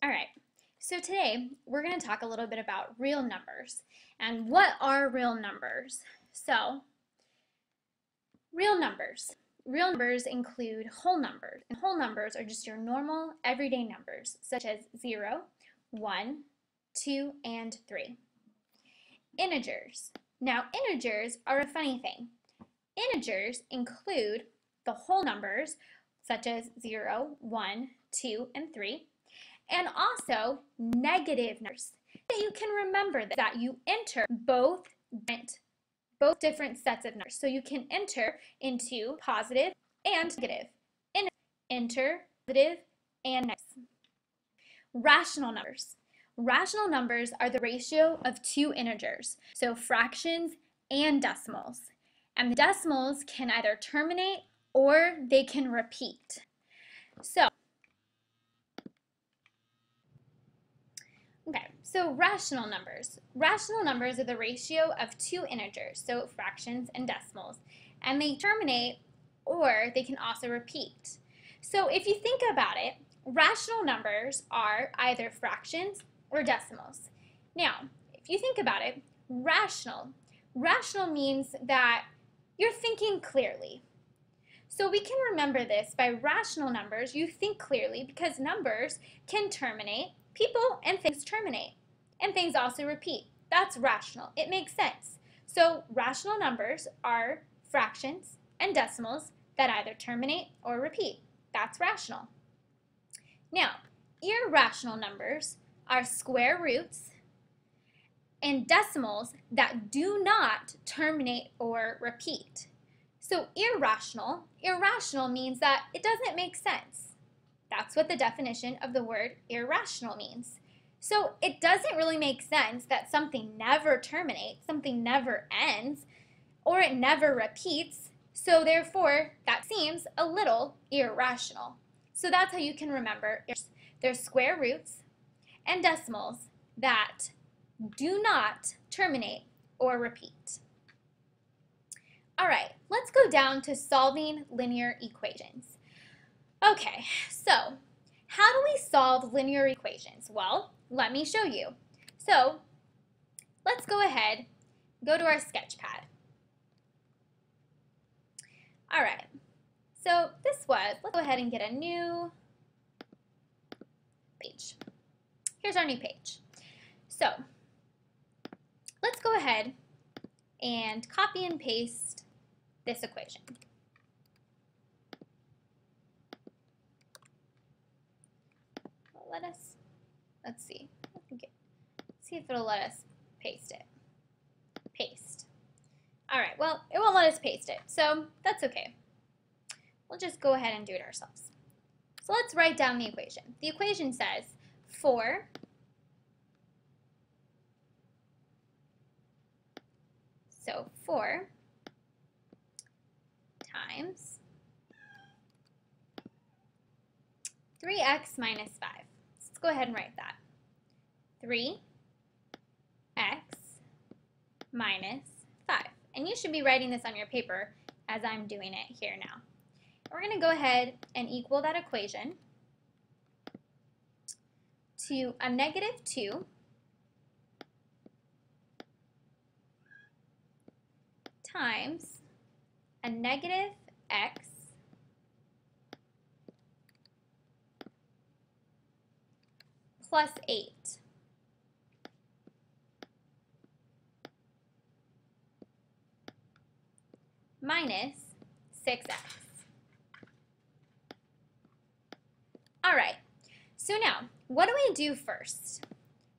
All right, so today we're going to talk a little bit about real numbers and what are real numbers. So, real numbers. Real numbers include whole numbers, and whole numbers are just your normal everyday numbers, such as 0, 1, 2, and 3. Integers. Now, integers are a funny thing. Integers include the whole numbers, such as 0, 1, 2, and 3. And also negative numbers. That you can remember that you enter both different sets of numbers. So you can enter into positive and negative. Enter positive and negative. Rational numbers. Rational numbers are the ratio of two integers, so fractions and decimals. And the decimals can either terminate or they can repeat. So rational numbers. Rational numbers are the ratio of two integers, so fractions and decimals, and they terminate or they can also repeat. So if you think about it, rational numbers are either fractions or decimals. Now, if you think about it, rational means that you're thinking clearly. So we can remember this by rational numbers. You think clearly because numbers can terminate. People and things terminate, and things also repeat. That's rational. It makes sense. So rational numbers are fractions and decimals that either terminate or repeat. That's rational. Now, irrational numbers are square roots and decimals that do not terminate or repeat. So irrational means that it doesn't make sense. That's what the definition of the word irrational means. So it doesn't really make sense that something never terminates, something never ends, or it never repeats. So therefore, that seems a little irrational. So that's how you can remember there's square roots and decimals that do not terminate or repeat. All right, let's go down to solving linear equations. Okay, so how do we solve linear equations? Well, let me show you. So let's go ahead, go to our sketch pad. All right, so let's go ahead and get a new page. Here's our new page. So let's go ahead and copy and paste this equation. Let's see if it'll let us paste it. Paste. All right, well, it won't let us paste it, so that's okay. We'll just go ahead and do it ourselves. So let's write down the equation. The equation says 4 times 3x minus 5. Let's go ahead and write that. 3x minus 5. And you should be writing this on your paper as I'm doing it here now. We're going to go ahead and equal that equation to a negative 2 times a negative x plus 8 minus 6x. All right, so now, what do we do first?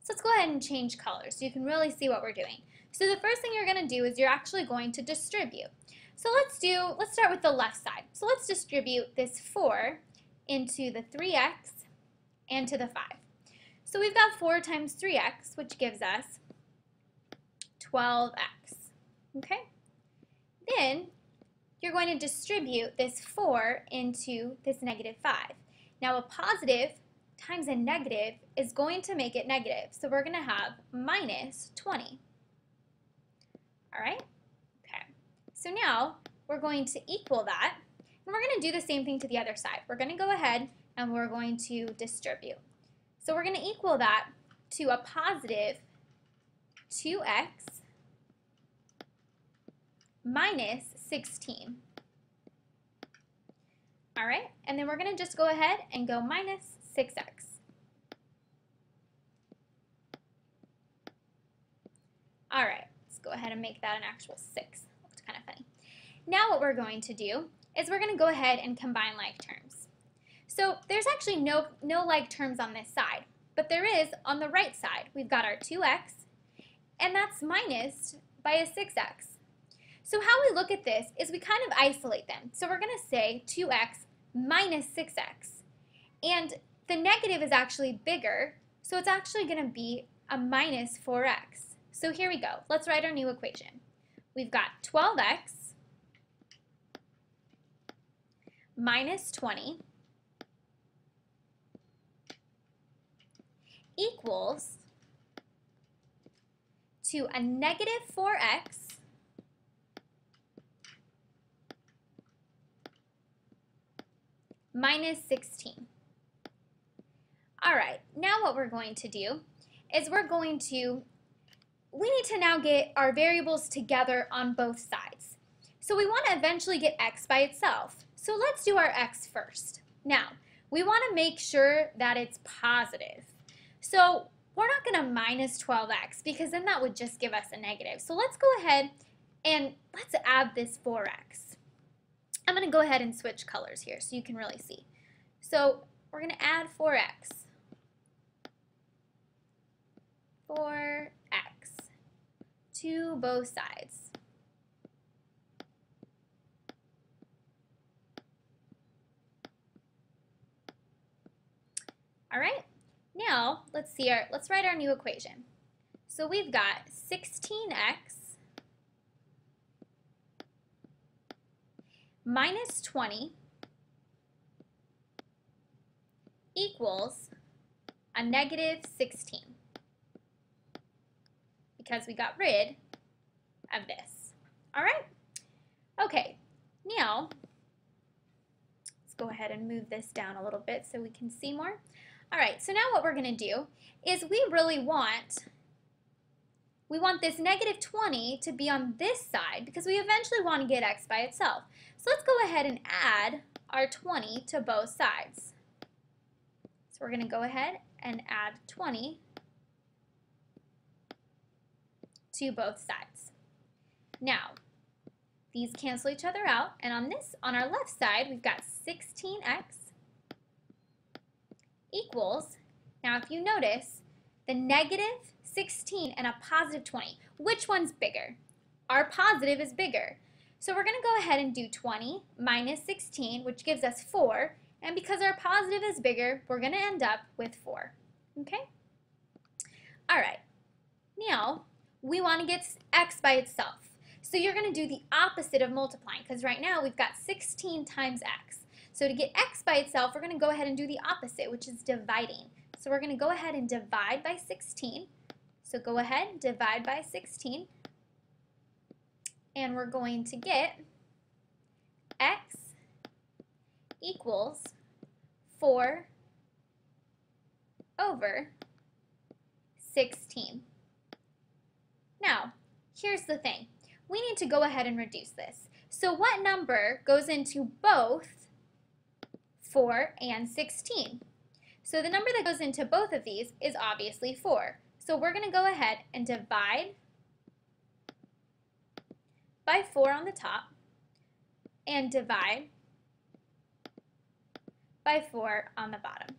So let's go ahead and change colors so you can really see what we're doing. So the first thing you're going to do is you're actually going to distribute. So let's start with the left side. So let's distribute this 4 into the 3x and to the 5. So we've got 4 times 3x, which gives us 12x. Okay? Then you're going to distribute this 4 into this negative 5. Now a positive times a negative is going to make it negative. So we're going to have minus 20. All right? Okay. So now we're going to equal that. And we're going to do the same thing to the other side. We're going to go ahead and we're going to distribute. So we're going to equal that to a positive 2x minus 16. All right, and then we're going to just go ahead and go minus 6x. All right, let's go ahead and make that an actual 6. Looked kind of funny. Now what we're going to do is we're going to go ahead and combine like terms. So there's actually no like terms on this side, but there is on the right side. We've got our 2x, and that's minus by a 6x. So how we look at this is we kind of isolate them. So we're going to say 2x minus 6x, and the negative is actually bigger, so it's actually going to be a minus 4x. So here we go. Let's write our new equation. We've got 12x minus 20 equals to a negative 4x minus 16. All right, now what we're going to do is we need to now get our variables together on both sides. So we want to eventually get x by itself. So let's do our x first. Now, we want to make sure that it's positive. So we're not going to minus 12x because then that would just give us a negative. So let's go ahead and let's add this 4x. I'm going to go ahead and switch colors here so you can really see. So we're going to add 4x. 4x to both sides. All right, now let's write our new equation. So we've got 16x minus 20 equals a negative 16 because we got rid of this. All right? Okay, now let's go ahead and move this down a little bit so we can see more. All right, so now what we're going to do is we want this negative 20 to be on this side because we eventually want to get x by itself. So let's go ahead and add our 20 to both sides. So we're going to go ahead and add 20 to both sides. Now, these cancel each other out, and on our left side, we've got 16x equals, now if you notice, the negative 16 and a positive 20. Which one's bigger? Our positive is bigger. So we're going to go ahead and do 20 minus 16, which gives us 4. And because our positive is bigger, we're going to end up with 4. Okay? All right. Now, we want to get x by itself. So you're going to do the opposite of multiplying, because right now we've got 16 times x. So to get x by itself, we're going to go ahead and do the opposite, which is dividing. So we're going to go ahead and divide by 16. So go ahead, divide by 16. And we're going to get x equals 4 over 16. Now, here's the thing. We need to go ahead and reduce this. So what number goes into both 4 and 16? So the number that goes into both of these is obviously 4. So we're going to go ahead and divide by 4 on the top and divide by 4 on the bottom.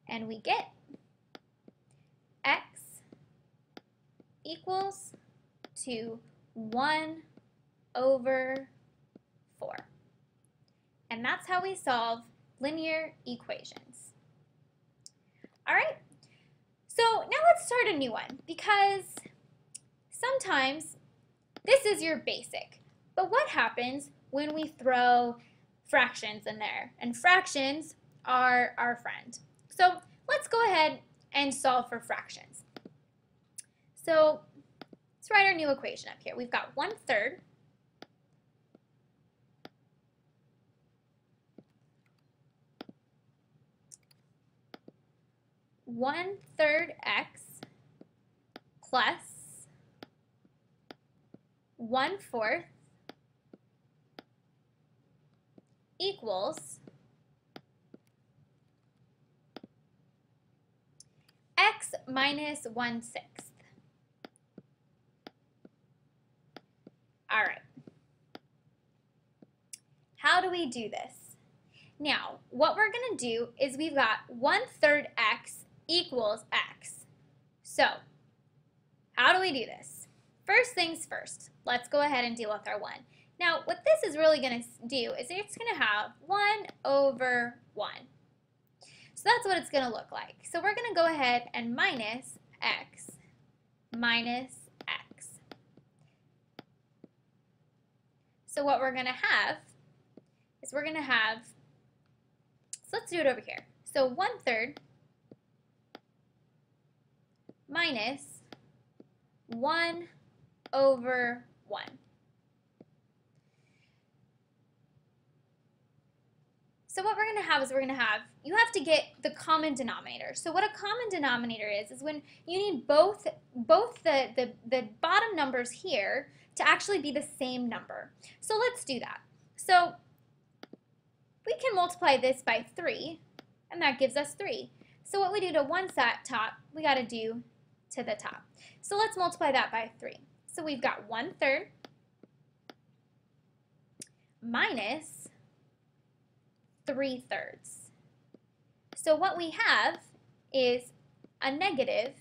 And we get x equals to 1 over 4. And that's how we solve linear equations. All right, so now let's start a new one, because sometimes this is your basic, but what happens when we throw fractions in there? And fractions are our friend. So let's go ahead and solve for fractions. So let's write our new equation up here. We've got 1/3 1/3 x plus 1/4 equals x minus 1/6. All right. How do we do this? Now, what we're going to do is we've got 1/3 x equals x. So, how do we do this? First things first, let's go ahead and deal with our 1. Now, what this is really going to do is it's going to have 1/1. So that's what it's going to look like. So we're going to go ahead and minus x minus x. So what we're going to have is so let's do it over here. So 1/3 minus 1/1. So what we're going to have is you have to get the common denominator. So what a common denominator is when you need both the bottom numbers here to actually be the same number. So let's do that. So we can multiply this by 3, and that gives us 3. So what we do to one top, we got to do to the top. So let's multiply that by 3. So we've got 1/3 minus 3/3. So what we have is a negative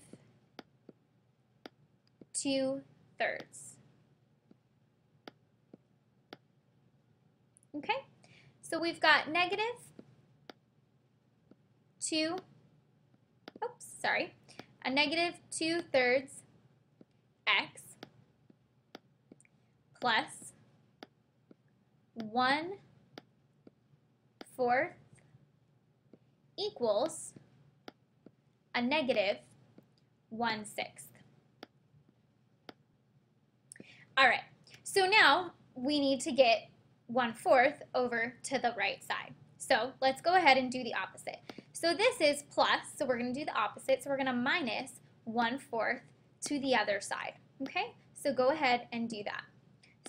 2/3. Okay, so we've got negative 2, a negative 2/3 x plus 1/4 equals a negative 1/6. All right, so now we need to get 1/4 over to the right side. So let's go ahead and do the opposite. So this is plus, so we're going to do the opposite. So we're going to minus 1/4 to the other side. Okay, so go ahead and do that.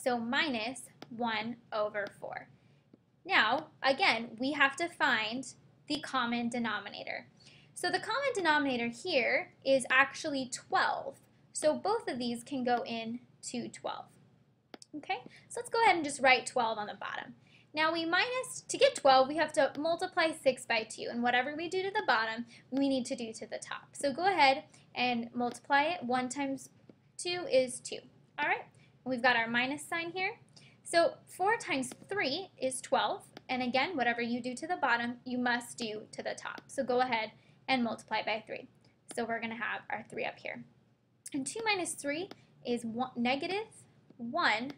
So minus 1/4. Now, again, we have to find the common denominator. So the common denominator here is actually 12. So both of these can go into 12. Okay, so let's go ahead and just write 12 on the bottom. Now to get 12, we have to multiply 6 by 2, and whatever we do to the bottom, we need to do to the top. So go ahead and multiply it. 1 times 2 is 2. All right, we've got our minus sign here. So 4 times 3 is 12, and again, whatever you do to the bottom, you must do to the top. So go ahead and multiply by 3. So we're going to have our 3 up here. And 2 minus 3 is negative 1/12.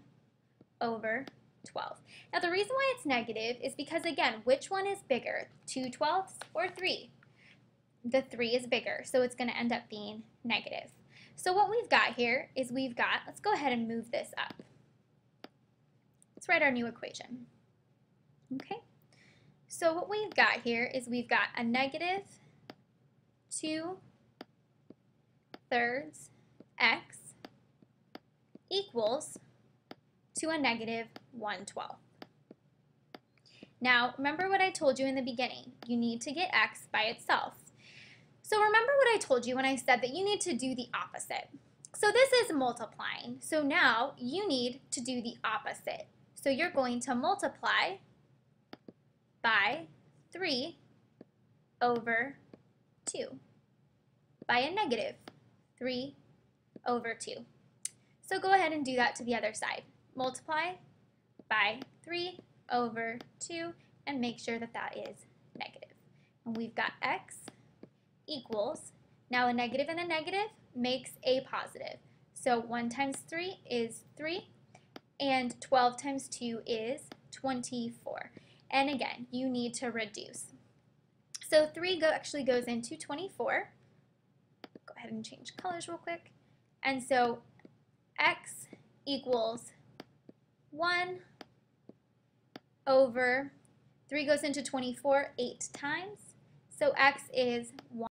Now the reason why it's negative is because, again, which one is bigger, 2/12 or 3? The 3 is bigger, so it's going to end up being negative. So what we've got here is let's go ahead and move this up. Let's write our new equation. Okay, so what we've got here is we've got a negative 2/3 x equals to a negative 1/12. Now, remember what I told you in the beginning. You need to get x by itself. So remember what I told you when I said that you need to do the opposite. So this is multiplying. So now you need to do the opposite. So you're going to multiply by 3/2 by a negative 3/2. So go ahead and do that to the other side. Multiply by 3/2 and make sure that that is negative. And we've got x equals, now a negative and a negative makes a positive. So 1 times 3 is 3, and 12 times 2 is 24. And again, you need to reduce. So 3 actually goes into 24. Go ahead and change colors real quick. And so x equals 1/3 goes into 24 8 times. So x is 1.